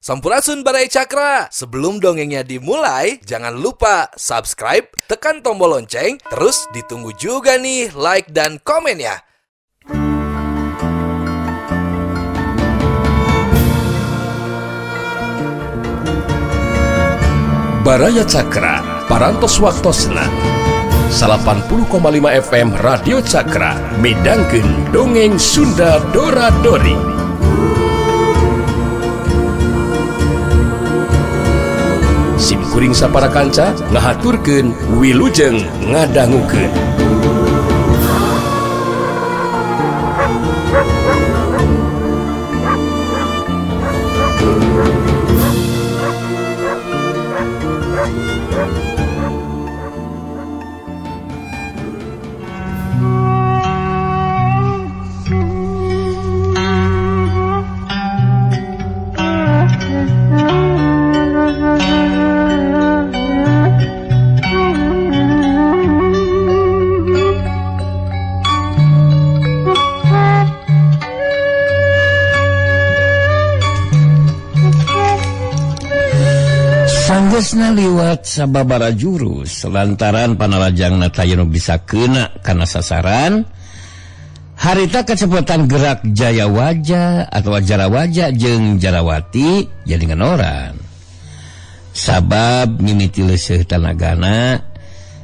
Sampurasun Barai Cakra. Sebelum dongengnya dimulai, jangan lupa subscribe, tekan tombol lonceng, terus ditunggu juga nih like dan komen ya. Baraya Cakra, parantos waktosna 80,5 FM Radio Cakra, midangkeun dongeng Sunda Dora-Dori. Simkuring sapara kanca ngahaturkeun wilujeng ngadangukeun. Sanggeusna liwat sababara jurus lantaran panalajangna tayeu bisa kena kana sasaran. Harita kecepatan gerak Jayawaja atau Jarawaja jeung Jarawati jadi ngenoran. Sabab mimiti leuseuh tanagana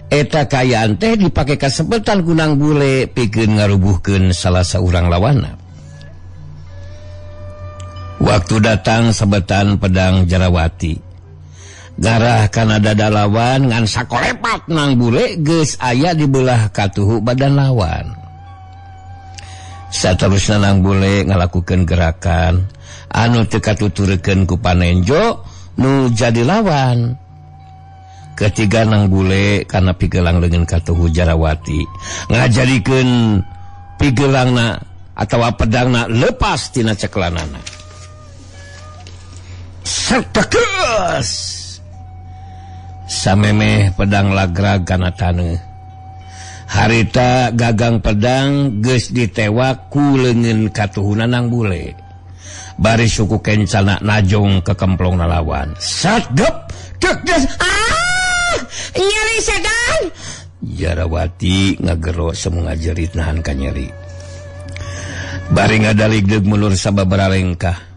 eta kayaan teh dipake kasepetan kunang bule pikeun ngarubuhkeun salah saurang lawanna. Waktu datang sabetan pedang Jarawati garah kana dada lawan ngan sakolepat nang bule geus aya di belah katuhu badan lawan. Saterusna nang bule ngalakukeun gerakan anu teu katuturkeun ku panenjo nu jadi lawan. Ketiga nang bule kana pigelang leungeun katuhu Jarawati ngajadikeun pigelangna atawa pedangna lepas tina ceklanana. Setekeus samemeh pedang lagrag kana taneuh. Harita gagang pedang geus ditewak ku leungeun katuhuna nang bule. Bari suku kencana najong ke kemplongna lawan. Sadep tekdes nyeri sedan. Jarawati ngagero semu ngajerit nahan ka nyeri. Bari ngadaligdeug mulur sababaraha lengkah.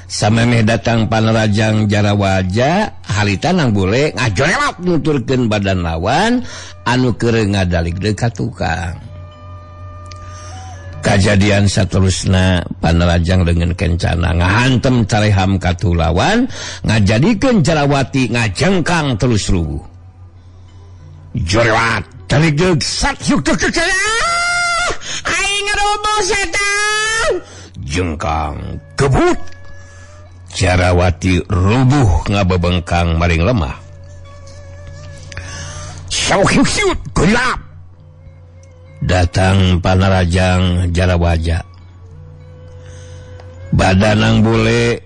Samemeh datang panerajang Jarawaja, halita nang bule ngajorelak nuturkeun badan lawan anu keureuh ngadaligdeug ka tukang. Kajadian saterusna panerajang leungeun kencana ngahantem careham ka tu lawan ngajadikeun Jarawati ngajengkang terus rubuh. Jorewat daligdeug sat yuk aing ngarubuh setan. Jengkang kebut Jarawati rubuh ngabebengkang maring lemah. Syauhiut gelap. Datang panarajang Jarawaja. Badanang bule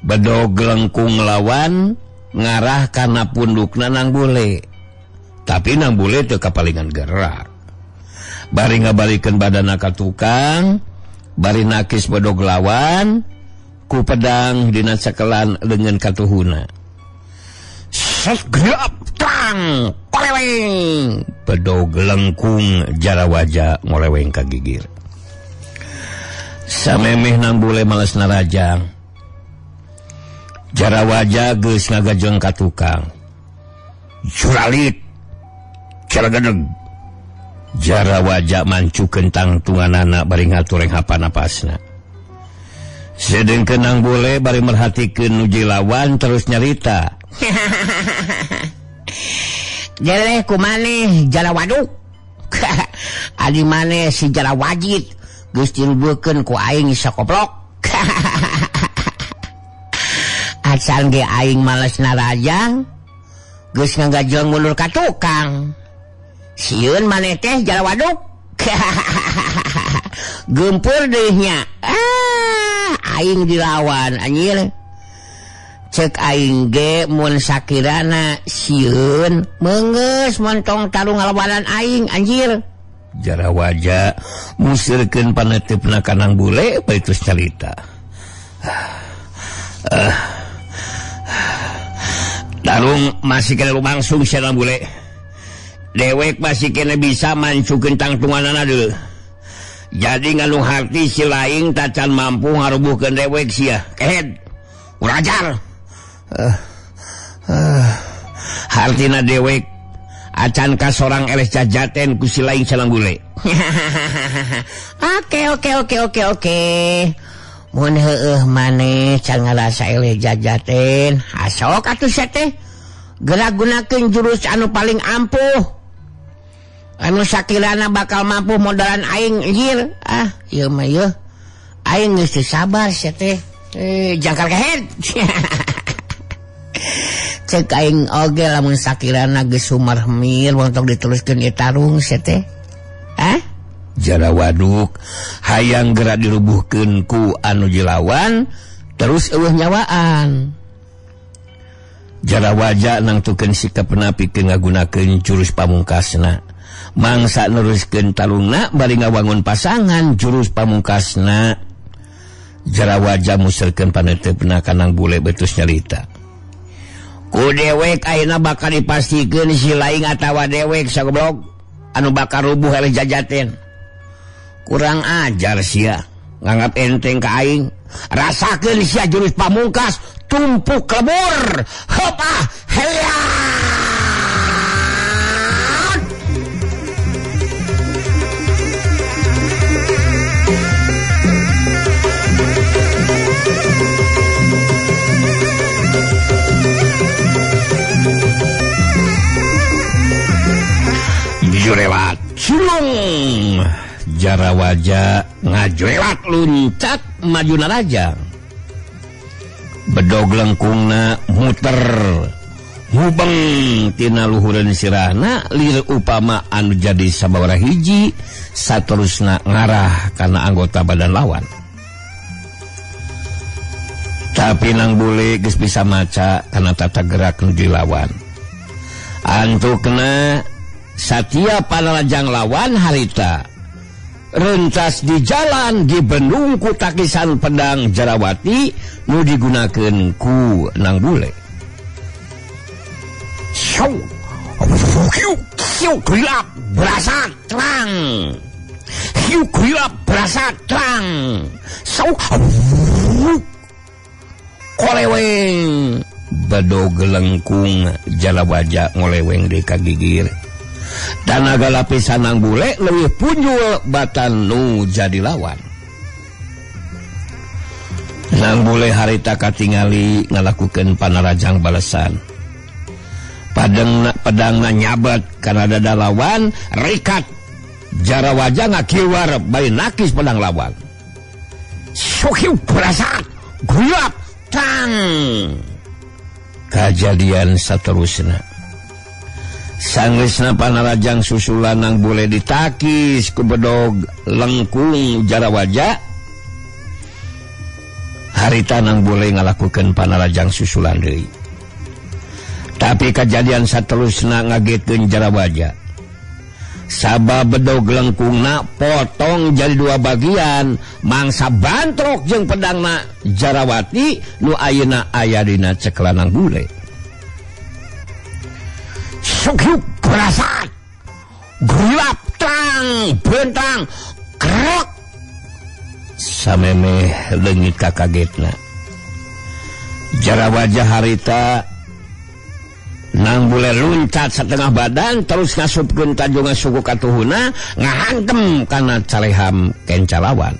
bedog lengkung lawan ngarah kana pundukna nang bule. Tapi nang bule teu kapalingan gerak. Bari ngabalikeun badanna ka tukang, bari nakis bedog lawan ku pedang dina cakelan leungeun katuhuna. Segap tang koleweng bedog lengkung Jarawaja ngoleweng ka gigir. Samemeh nang bule males narajang. Jarawaja geus ngagajeng ka tukang. Juralit caragadeg. Jarawaja mancukeun tangtunganana bari ngatureng hapanapasna. Sedengkeun nang bule bari merhatikeun nuji lawan terus nyarita. Jeleh kumaneh Jarawaduk. Adi maneh si Jarawajit geus dirubuhkeun ku aing sakoplok. Asal ge aing males narajang geus ngagajeng mulur ka tukang. Sieun maneh teh Jarawaduk. Gempur deui nya. Aing dilawan anjir. Cek aing ge mun sakirana sieun meungeus montong taru ngalawanan aing anjir. Jarawaja musirkeun panetepna ka nang bule baitus carita. Tarung masih kena lumangsung siapa bule. Dewek masih kena bisa mancukeun tangtunganana deuleu. Jadi nganu harti si laing tacan mampu ngarubuhkeun dewek sia. Kehed. Urajar. Hartina dewek acan ka sorang eles jajaten ku si laing salang bule. Oke. Mun heueuh maneh can ngarasa eleh jajaten, hasok atuh sia teh. Gerak gunakeun jurus anu paling ampuh. Anu sakirana bakal mampu modalan aing anjir. Ieu mah yeuh. Aing geus teu sabar sia teh. Jangkar kehed. Cek aing oge lamun sakirana geus sumermir montok diteruskeun ieu tarung sia teh. Jara waduk hayang gerak dirubuhkeun ku anu jilawan terus eueuh nyawaan. Jara waja nangtukeun sikapna pikeun ngagunakeun jurus pamungkasna. Mangsa neruskeun talungna bari ngawangun pasangan jurus pamungkasna. Jara waja muserkeun paneteupna ka nang bule betus nyarita. Ku dewek ayeuna bakal dipastikeun si laing atawa dewek sagoblok anu bakal rubuh eleh jajaten. Kurang ajar sia, nganggap enteng ka aing. Rasakeun sia jurus pamungkas tumpuk lebur. Hopah, heliat. Jurewat sulung. Jara waja ngajwelak luncat majuna raja. Bedog lengkungna muter mubeng tina luhureun sirahna lir upama anu jadi sababaraha hiji saterusna ngarah kana anggota badan lawan. Tapi nang bule geus bisa maca kana tata gerak nu dilawan. Antukna satia panalajang lawan harita rentas di jalan dibendung ku takisan pedang Jarawati nu digunakeun ku nang bule. Hiu gelap berasa terang. Hiu gelap berasa terang. Koleweng badog gelengkung Jalawaja ngoleweng di kagigir. Tanaga lapisan nang bule leuwih punjul batan nu jadi lawan. Nang bule harita katingali ngalakukeun panarajang balesan. Pedangna nyabat kana dada lawan rikat. Jarawaja ngakiwar bari nakis pedang lawan. Sokiu berasa guyap tang. Kajadian saterusna. Sanggeusna panarajang susulan nang bule ditakis ku bedog lengkung Jarawaja. Harita nang bule ngalakukeun panarajang susulan deui. Tapi kejadian saterusna ngagetkeun Jarawaja. Sabab bedog lengkungna potong jadi dua bagian, mangsa bantrok jeung pedangna Jarawati nu ayeuna aya dina ceklan nang bule. Sukyuk berasat gelap terang bentang krok samemeh leungit kakagetna. Jarawaja harita nang bule luncat setengah badan terus ngasupkeun tajungan suku katuhuna ngahantem kana caleham kencalawan.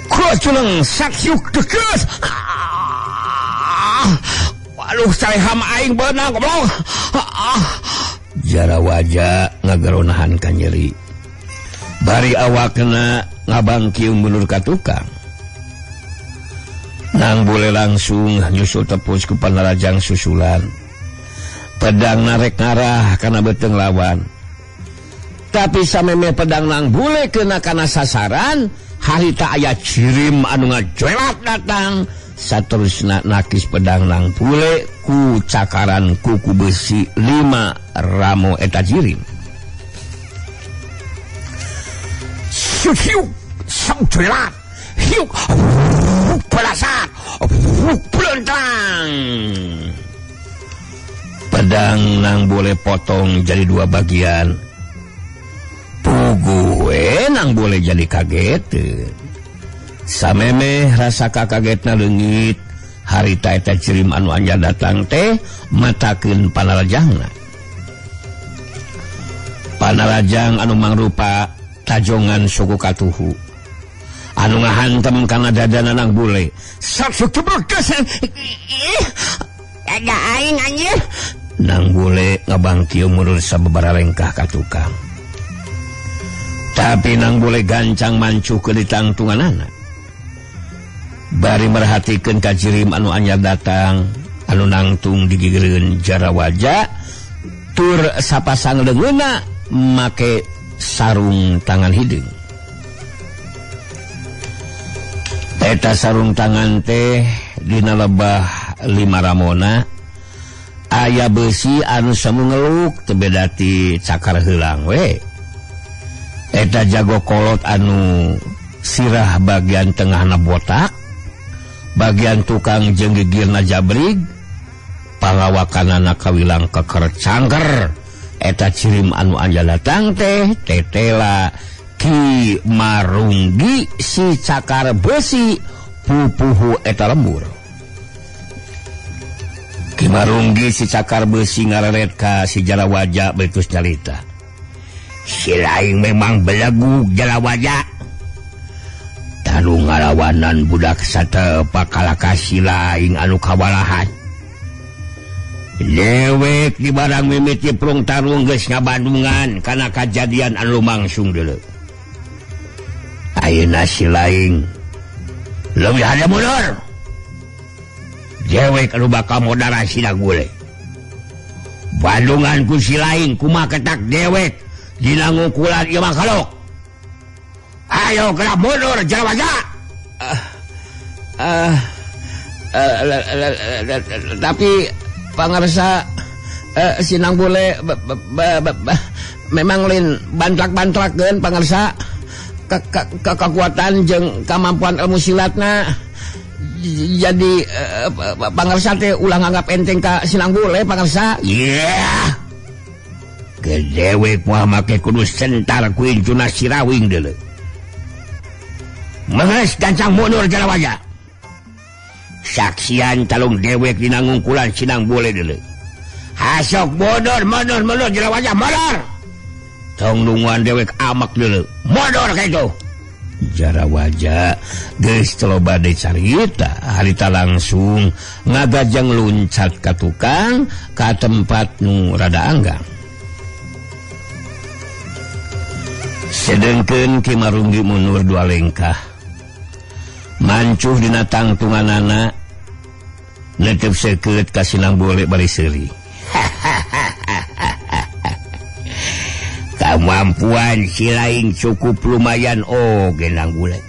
Kuculeng sakyuk dekeus. Waduh, caleham aing beunang goblok. Jarawaja ngageronahan ka nyeri. Bari awakna ngabangkiung mundur ka tukang. Nang bule langsung nyusul tepus ku panarajang susulan. Pedang narek ngarah kana beteung lawan. Tapi samemeh pedang nang bule keuna kana sasaran, harita aya cirim anu ngajoelat datang. Saterusna nakis pedang nang bule ku cakaran kuku besi 5 ramo eta jirim. Hiu, sang joelat. Hiu, belasat. pedang nang boleh potong jadi 2 bagian. Pugu nang boleh jadi kaget. Samemeh rasa kagetna leungit harita eta cirim anu anja datang teh matakeun panalajangna. Panalajang anu mangrupa tajongan suku Katuhu anu ngahantem kana dadana nang bule. Sok bekas. Ada aing anjir. Nang bule ngabangkieu mundur sababaraha lengkah ka tukang. Tapi nang bule gancang mancukeun di tangtunganana. Bari merhatikeun ka jirim anu anyar datang anu nangtung digigireun Jarawaja tur sapasang leungeunna make sarung tangan hideung. Eta sarung tangan teh dina lebah 5 ramona aya besi anu semu ngeluk teu beda ti cakar heulang we. Eta jago kolot anu sirah bagian tengahna botak, bagian tukang jeung gigirna jabrig, pangawakanana kawilang keker cangker. Eta cirim anu anja datang teh tetela Ki Marunggi si cakar besi pupuhu eta lembur. Ki Marunggi si cakar besi ngareret ka si Jarawaja betus carita. Si laing memang belegug Jarawaja. Talu ngalawanan budak satepa kalaka si laing anu kawalahan. Dewek di barang mimiti prung tarung geus ngabandungan kana kajadian anu lumangsung deuleu. Ayeuna si laing leuwih hade mundur. Dewek anu bakal modal sina gule. Bandungan ku si laing kumaha ketak dewek dina ngukulan ieu makhluk. Ayo gerak mundur Jarawaja. Tapi pangarsa sinang bule memang lin bantrak-bantrakeun pangarsa kekuatan jeung kemampuan ilmu silatna. Jadi pangarsa teh ulah nganggap enteng ka sinang bule pangarsa. Yeah. Gedewek moal make kudu sentar ku incuna sirawing deuleu. Manggeus gancang mundur Jarawaja. Saksian talung dewek dina ngungkulan sinang bule deuleu. Hasok mundur Jarawaja mundur. Tong nungguan dewek amak deuleu. Mundur kitu. Jarawaja geus teu bade carita harita langsung ngagajang luncat ka tukang ka tempat nu rada anggang. Sedengkeun Ki Marunggi mundur 2 lengkah. Mancuh dina tangtunganana netep seukeut ka sinang bule bari seuri. Kemampuan si laing cukup lumayan oge nang bule.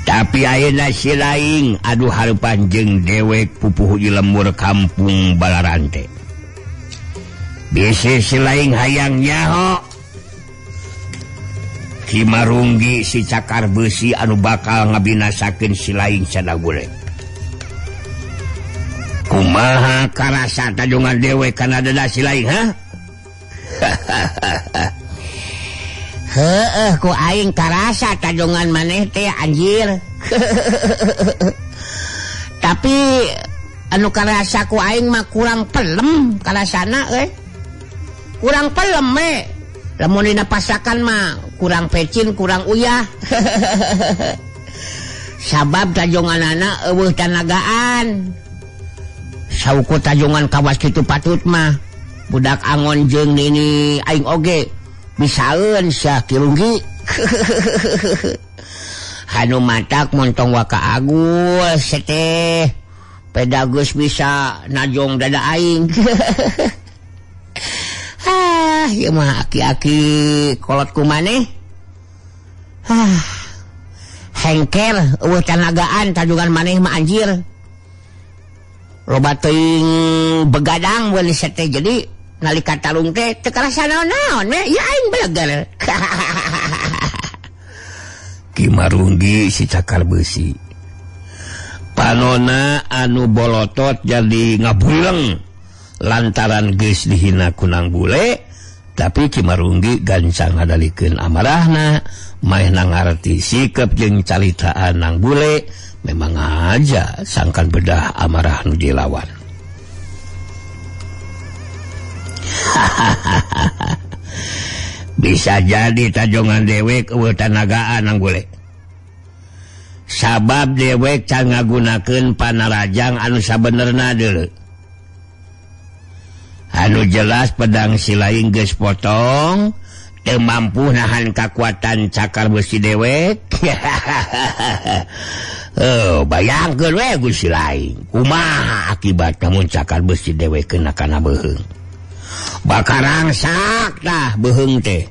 Tapi ayeuna si laing aduh hareupan jeung dewek pupuh di lembur kampung Balarante. Bisi si laing hayang nyaho Ki Marunggi si cakar besi anu bakal ngabinasakeun si laing cenah bule. Kumaha karasa tajongan dewek kana dada si laing ha? Heueuh ku aing karasa tajongan maneh teh anjir. Tapi anu karasa ku aing mah kurang pelem karasana euy. Kurang pelem lamun dina pasakan mah kurang pecin, kurang uyah. Sabab tajonganana eueuh tanagaan. Sauku tajongan kawas kitu patut mah budak angon jeung nini aing oge bisaeun sia Ki Runggi. Hanu matak montong waka Agus teh pedagus bisa najong dada aing. Ieu mah aki-aki kolot kumaneh. Hengker eueuh tanagaan tajongan maneh mah anjir. Loba teuing begadang weun teh jadi nalika talung teh teu karasa naon-naon we ya aing beleger. Ki Marunggi si cakar besi. Panona anu bolotot jadi ngabuleng lantaran geus dihina kunang bule, tapi Ki Marunggi gancang ngadalikeun amarahna, maehna ngarti sikap jeung caritaan nang bule, memang aja sangkan bedah amarah nu dilawan. Bisa jadi tajongan dewek eueuh tanagaan nang bule. Sabab dewek can ngagunakeun panarajang anu sabenerna deuleu. Anu jelas pedang silaing geus potong, teu mampu nahan kakuatan cakar besi dewek. Bayangkeun we Gusti Laing, kumaha akibatna mun cakar besi dewek kena kana beuheung. Bakal rangsak tah beuheung teh.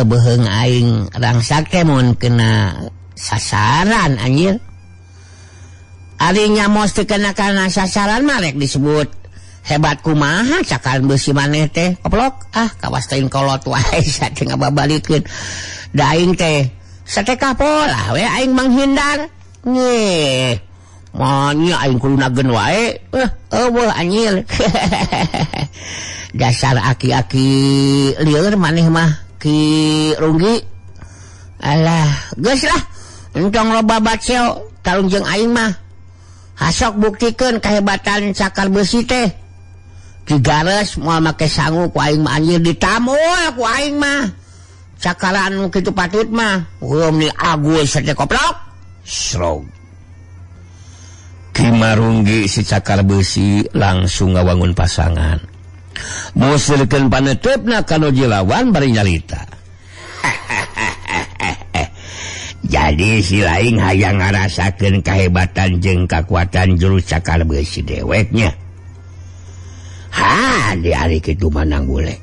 Beuheung aing rangsak teh mun kena sasaran anjir. Ari nyamos teu kena kana sasaran mah rek disebut hebat kumaha cakar besi maneh teh. Koplok kawastain kolot wae sateu ngababalikeun. Da aing teh sateka pola we aing menghindar. Nyeh. Manya aing kulunageun wae. Eueuh anjir. Dasar aki-aki lieur maneh mah Ki Runggi. Alah, geus lah. Entong loba baceo tarung jeung aing mah. Hasok buktikeun kahebatan cakar besi teh. Ki gares moal make sangu ku aing mah anjir ditamul ku aing mah. Cakaran nu kitu patut mah. Ni agus teh koplok. Srog. Ki Marunggi si cakar besi langsung ngawangun pasangan. Musirkeun paneutupna kana jilawan bari nyarita. Jadi si Laing hayang ngarasakeun kahebatan jeung kakuatan jurus cakar besi deweknya. Di ari kitu manang bule.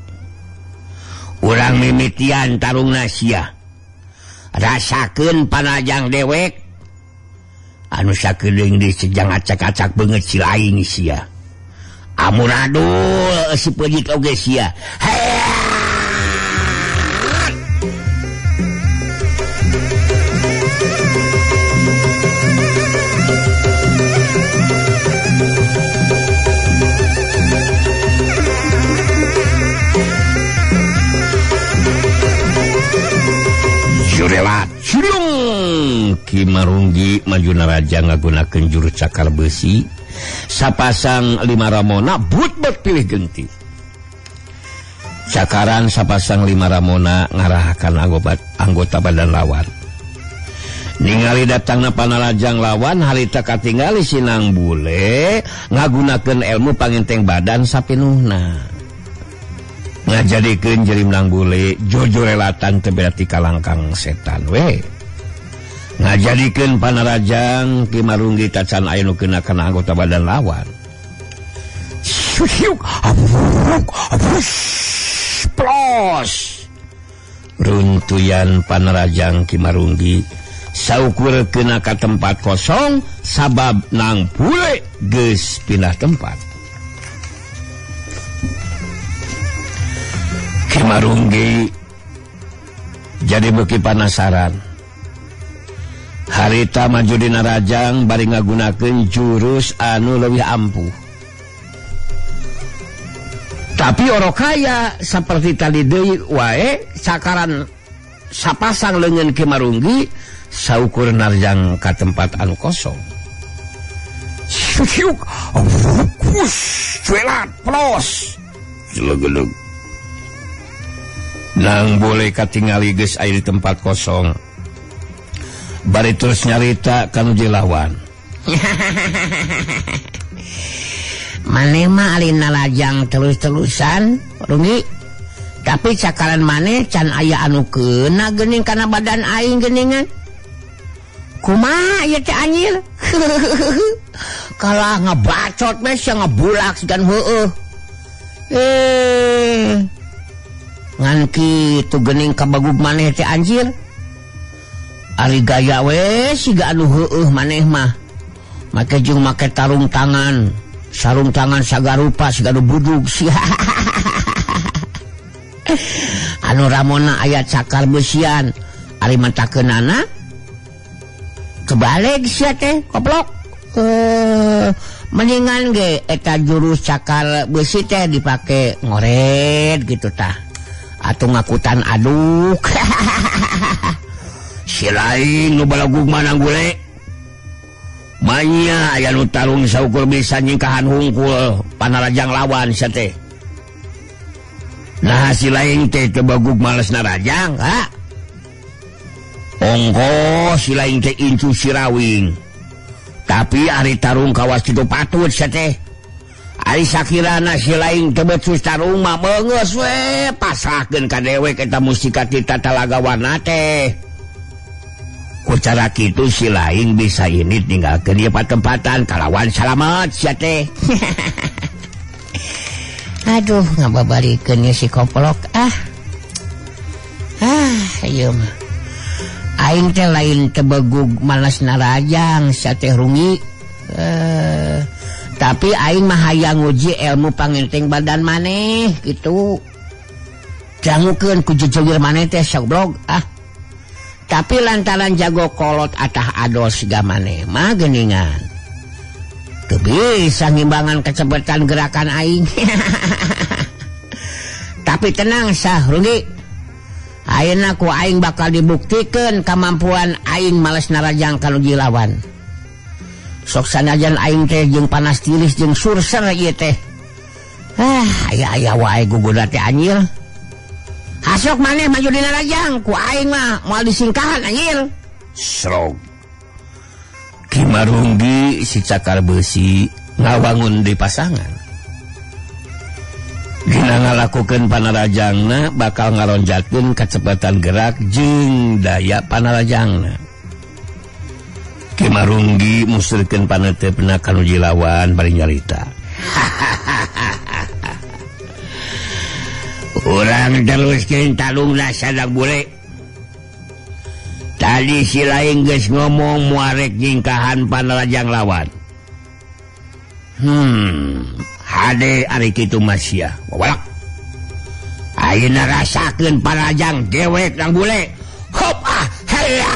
Urang mimitian tarungna sia. Rasakeun panajang dewek. Anu sakeuleung di sejang acak-acak beungeut si Laing sia. Amuradul si peujit oge sia. Jurelat Curung Ki Marunggi majuna raja ngagunakeun jurus cakar besi. Sapasang 5 ramona but-but pilih genti. Cakaran sapasang 5 ramona ngarahakan anggota badan lawan. Ningali datangna panalajang lawan harita katingali sinang bule ngagunakeun ilmu pangenteng badan sapinuhna. Ngajadikeun jeureum nang bule jojorelatan teu berarti kalangkang setan we. Ngajadikeun panarajang Ki Marunggi tacan aya nu keuna kana anggota badan lawan. Plos. Runtuyan panarajang Ki Marunggi saukur keuna ka tempat kosong sabab nang bule geus pindah tempat. Ki Marunggi jadi beuki panasaran. Harita maju dina rajang bari ngagunakeun jurus anu leuwih ampuh. Tapi orokaya saperti tadi deui wae cakaran sapasang leungeun Ki Marunggi saukur narjang ka tempat anu kosong. Syuk kus cuelat plos. Jelug-jelug. Nang boleh katingali geus aya di tempat kosong. Bari terus nyarita kanu jilawan. Maneh mah alina lajang terus-terusan Runggi. Tapi cakaran maneh can aya anu keuna geuning kana badan aing geuningan. Kumaha ieu teh anjir? Kalah ngabacot we sia ngabulak sigan heueuh. Ngan kitu geuning kabagub maneh teh anjir. Ari gaya we siga anu heueuh maneh mah. Make jeung make tarung tangan, sarung tangan sagarupa siga anu budug sia. Anu ramona aya cakar besian, ari matakeunana kebalik sia teh goblok. Mendingan ge eta jurus cakar besi teh dipake ngoret gitu tah. Atuh ngakutan aduk. Si lain nu balagug manang gule. Manya aya nu tarung saukur bisa nyingkahan hungkul panarajang lawan sia teh. Nah si lain teh tebagug males narajang, ha? Ongko si lain teh incu sirawing. Tapi ari tarung kawas kitu patut sia teh. Ari sakirana si lain teu becus tarung mah beungeus we pasrahkeun ka dewek eta mustika kita talagawana teh. Ku cara kitu si lain bisa ini tinggalkeun ieu patempatan kalawan salamet sia teh. Aduh ngababarikeun si koplok ieu mah. Aing teh lain tebegug malas narajang sia teh rungi. Tapi aing mah hayang nguji ilmu pangenting badan maneh gitu. Jangukeun ku jejegeur maneh teh sablog Tapi lantaran jago kolot atah adol siga maneh mah geuningan. Teu bisa ngimbangan kecepatan gerakan aing. Tapi tenang sah rugi. Ayeuna ku aing bakal dibuktikeun kemampuan aing males narajang kanuji lawan. Sok sanajan aing teh jeung panas tiris jeung surser ieu teh. Aya wae gugurna teh anjir. Hasok maneh maju dina rajang ku aing mah moal disingkahan anjir. Srog. Kimarunggi si cakar besi ngawangun di pasangan. Dina ngalakukeun panarajangna bakal ngaronjatkeun kacepatan gerak jeung daya panarajangna. Kimarunggi musirkeun paneuteupeuna kanuji lawan bari nyarita. Urang teruskeun talungna sadak bule. Tadi si lain geus ngomong muarek nyingkahan panarajang lawan. Hade ari kitu masya. Walak. Ayeuna rasakeun panarajang dewek nang bule. Hop heya.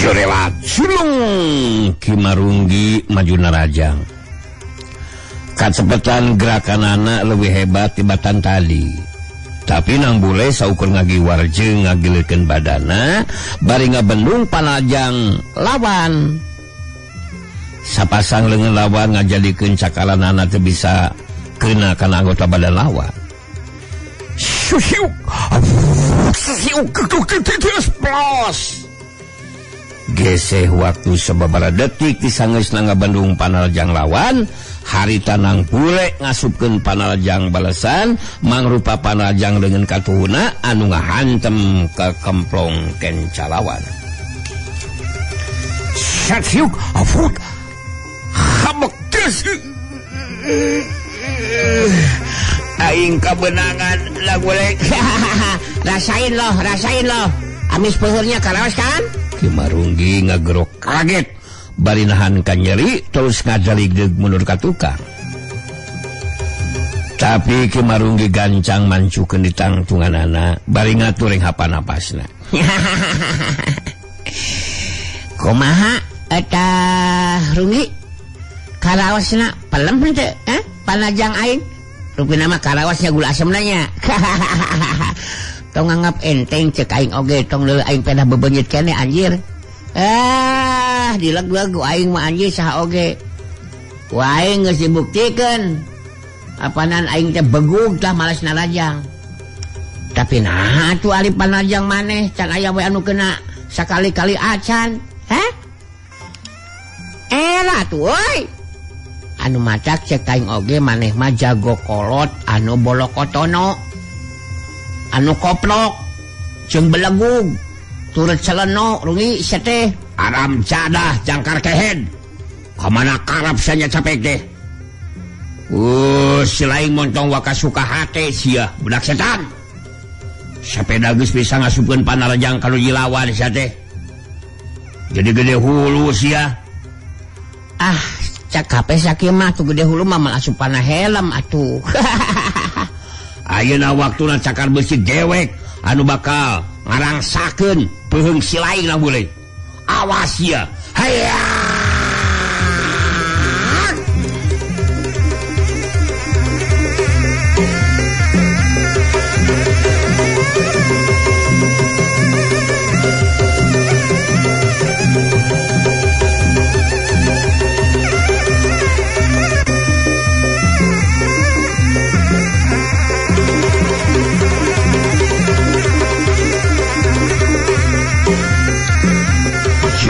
Jorelat sulung Kimarunggi maju narajang. Kacepetan gerakanana leuwih hebat tibatan tadi. Tapi nang bule saukur ngagiwar jeung ngagileukeun badana bari ngabendung panajang lawan. Sapasang leungeun lawan ngajadikeun cakalanana teu bisa keuna kana anggota badan lawan. Geseh waktu sababaraha detik disangeusna ngabendung panarajang lawan. Harita nang bule ngasupkeun panarajang balesan mangrupa panarajang dengan katuhuna anu ngahantem ke kemplong kencalawan. Satyuk afut habektes aing kabenangan lah bule. rasain loh amis peheurnya karaos kan. Kimarunggi ngagerok kaget bari nahan ka nyeri terus ngajaligdeug mundur ka tukang. Tapi Kimarunggi gancang mancukeun di tangtunganana bari ngatur ing hapan-napasna. Kumaha eta Runggi? Karaosna pelem henteu? Panajang aing. Rupina mah karaosnya gula asemna nya. Tong nganggap enteng cek aing oge tong leuh aing pedah bebenyet keneh anjir. Dileg-leg aing mah anjir saha oge. Ku aing geus dibuktikeun. Apanan aing teh begug tah malas narajang. Tapi nah atuh ari panajang maneh can aya we anu kena sakali-kali acan. Era tuh euy. Anu macak cek aing oge maneh mah jago kolot anu bolokotono. Anu koplok jeung belegug turut celeno Runggi sia teh aram cadah jangkar kehed kamana karap sanya capek teh Si lain montong waka suka hate sia budak setan. Sepeda geus bisa ngasupkeun Panarajang ka Jilawan sia teh. Gede-gede hulu sia. Cak hape sakieu mah tuh gede hulu mah mal asupana helm atuh. Ayeuna waktuna cakar besi dewek anu bakal ngarangsakeun peuheung si lain lah boleh. Awas ya. Hayya.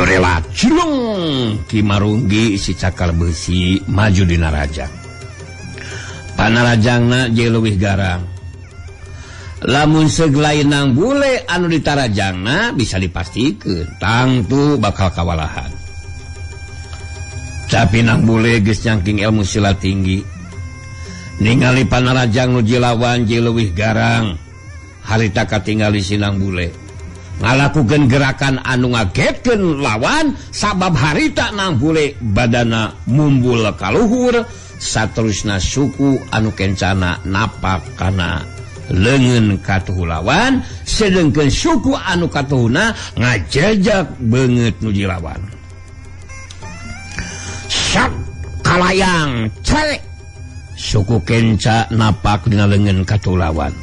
Rela cilung Ki Marunggi si cakar besi maju di Narajang. Panarajangna je leuwih garang. Lamun seglainang bule anu di Tarajangna bisa dipastikeun tangtu bakal kawalahan. Tapi nang bule geus nyangking ilmu silat tinggi. Ningali Panarajang nu Jilawan je leuwih garang. Harita katingali sinang bule. Ngalakukeun gerakan anu ngagetkeun lawan sabab harita nang bule badana mumbul kaluhur saterusna suku anu kencana napak kana leungeun katuhu lawan sedengkeun suku anu katuhuna ngajajak beungeut nu Jilawan. Sak kalayang cek suku kenca napak dina leungeun katuhu lawan.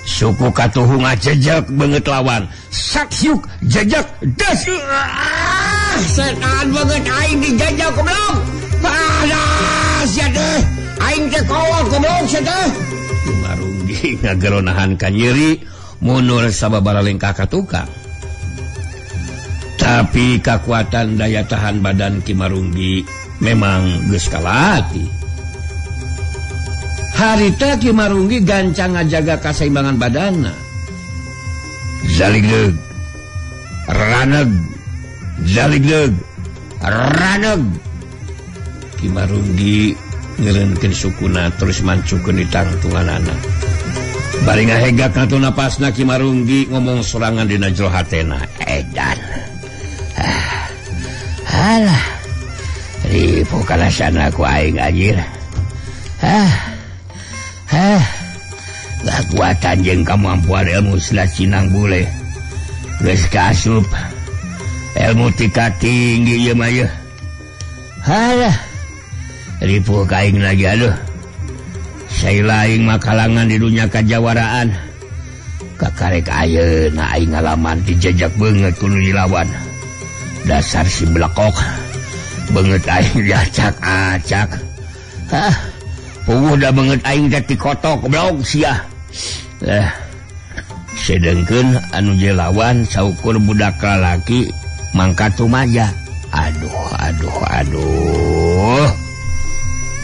Suku katuhu ngajajak banget lawan. Sakyuk jajak das. Setan banget aing dijajak goblok. Panas ya teh. Aing teh kawal goblok sia teh. Ki Marunggi ngageronahan ka nyeri munur sababaraha lengkah ka tukang. Tapi kekuatan daya tahan badan Ki Marunggi memang geus kalati. Harita Ki Marunggi gancang ngajaga kaseimbangan badanna. Zaligleug, raneg, zaligleug, raneg. Ki Marunggi ngeureunkeun sukuna terus mancukeun di tangtunganana. Bari ngahegak ngatu napasna Ki Marunggi ngomong sorangan dina jero hatena. Edan. Alah. Ribu kalasana ku aing anjir. Gak kuatan jeung kemampuan ilmu silat Cinang bule. Geus kaasup ilmu tingkat tinggi ieu mah yeuh. Halah. Ripuh ka aing lagi aduh. Saila aing mah kalangan di dunya kajawaraan. Kakarek ayeuna aing ngalaman dijajak beungeut ku Jilawan. Dasar si blekok. Beungeut aing diacak-acak. Puguh dah banget aing teh kotok goblok sia. Sedengkeun anu Jilawan saukur budak lalaki mangka tumaja. Aduh.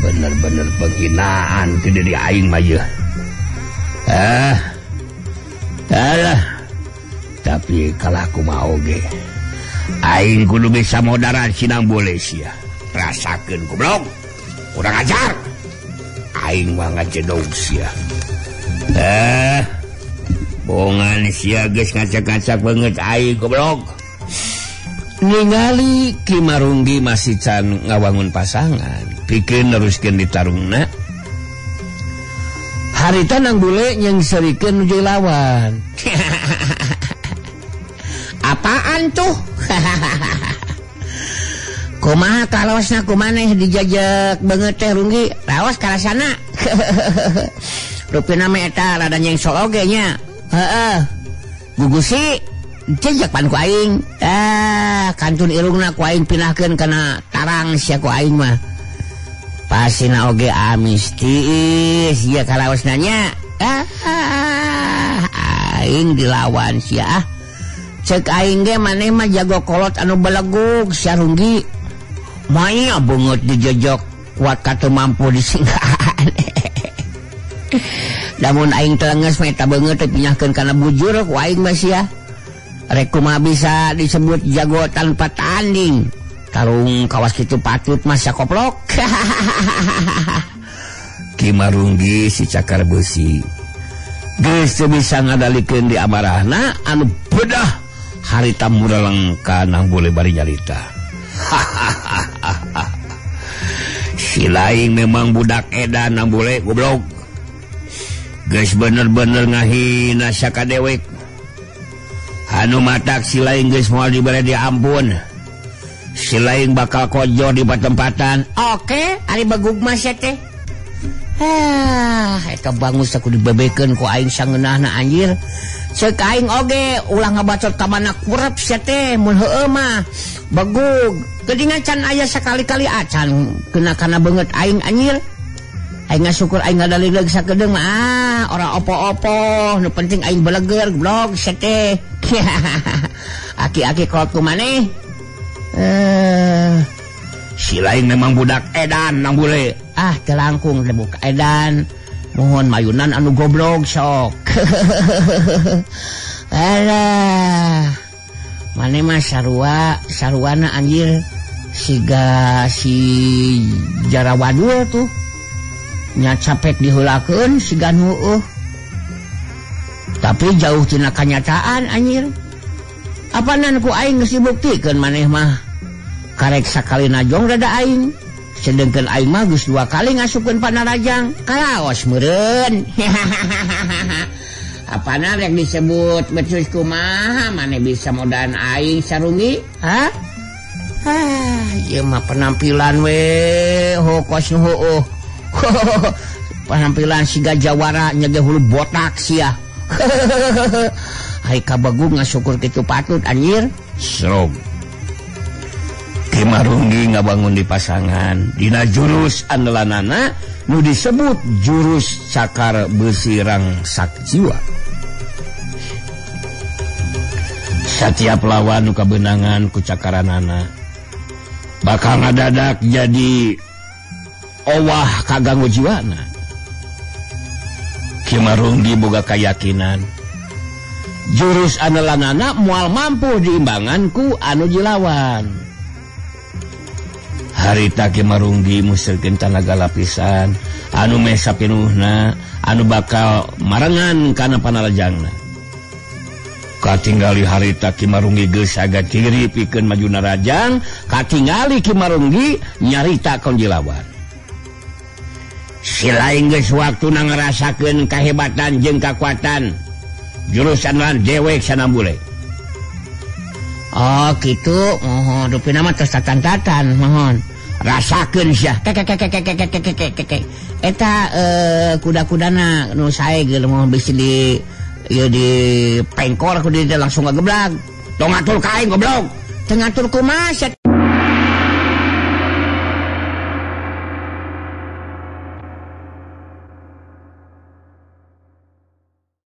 Bener-bener penghinaan ke diri aing mah yeuh. Alah. Tapi kalau aku mau oge aing kudu bisa modaran Cinang bule sia. Rasakeun goblok. Kurang ajar. Aing mah ngacedog sia. Bongan sia geus ngacak-ngacak banget aing goblok. Ningali Ki Marunggi masih can ngawangun pasangan, pikeun neruskeun di tarungna. Harita nang bule yang serikeun nu Jilawan. Apaan tuh? Kumaha kalosna kumaneh dijajak banget teh Runggi. Raos kalasana. Rupina mah eta rada nyengsol oge nya. Heeh. Gugusi jajak pan ku aing. Kantun irungna ku aing pinahkeun kana tarang sia ku aing mah. Pasina oge amis tiis ieu kalaosna nya. Aing dilawan sia. Cek aing ge maneh mah jago kolot anu belegug sia Runggi. Maya banget dijajak kuat kata mampu disinggahan. Namun aing telenges meta banget dipinahkeun kana bujur ku aing mah sia. Rek kumaha bisa disebut jago tanpa tanding. tarung kawas kitu patut masa koplok. Ki Marunggi si cakar besi geus teu bisa ngadalikeun di amarahna anu bedah harita muralengka nang boleh bari nyarita. Si lain memang budak edan nang boleh goblok. Geus bener-bener ngahina sakadewek. Anu matak si lain geus moal dibere diampun. Si lain bakal kojor di tempatan. Oke, ari bagug mah sia teh. Eta bangus aku dibebekeun ku aing sangeunahna anjir. Ceuk aing oge ulah ngabacot ka mana kurep sia teh mun heueuh mah bagug. Geuningan can aya sakali-kali acan kena kana beungeut aing anjir. Aing ngasukur aing ngadalileug sakedeung mah ora opo-opo, nu penting aing beleger goblok sia teh. Aki-aki kolot ku maneh. Si lain memang budak edan nang bule. Telangkung buka edan. Mohon mayunan anu goblok sok. Alah. Mane mah saruana anjir siga si Jarawadul tuh. Nya capek diheulakeun siga heueuh. Tapi jauh tina kanyataan anjir. Apanan ku aing geus dibuktikeun maneh mah. Karek sakali najong rada aing. Sedengkeun aing mah geus 2 kali ngasukeun Panarajang. Kalaos meureun. Apana rek disebut becus kumaha maneh bisa modaan aing sarunggi? Hah? Ieu mah penampilan we hokos nu heueuh. Penampilan siga jawara nyege hulu botak sia. Hai kabagug ngasukur kitu patut anjir. Srog. Ki Marunggi ngabangun di pasangan dina jurus andalanana nu disebut jurus cakar besi rangsak jiwa. Setiap lawan nu kabeunangan ku cakaranana bakal ngadadak jadi owah kaganggu jiwana. Ki Marunggi boga kayakinan jurus andalanana moal mampu diimbangan ku anu jilawan. Harita Ki Marunggi museukeun tanaga lapisan anu mesa pinuhna anu bakal marengan kana Panarajangna. Katingali harita Ki Marunggi geus sagad kiri pikeun majuna Rajang, katingali Ki Marunggi nyarita kon jilawan. Si lain geus waktuna ngarasakeun kahebatan jeung kakuatan jurusan lan dewek sanambule. Oh gitu, mohon rupina mah tos tatan-tatan, mohon rasakeun sia. Eta kuda-kudana nu sae geus moh bisi di pengkor ku di langsung ngageblag. Tong atur ka aing goblok. Teu ngatur kumaha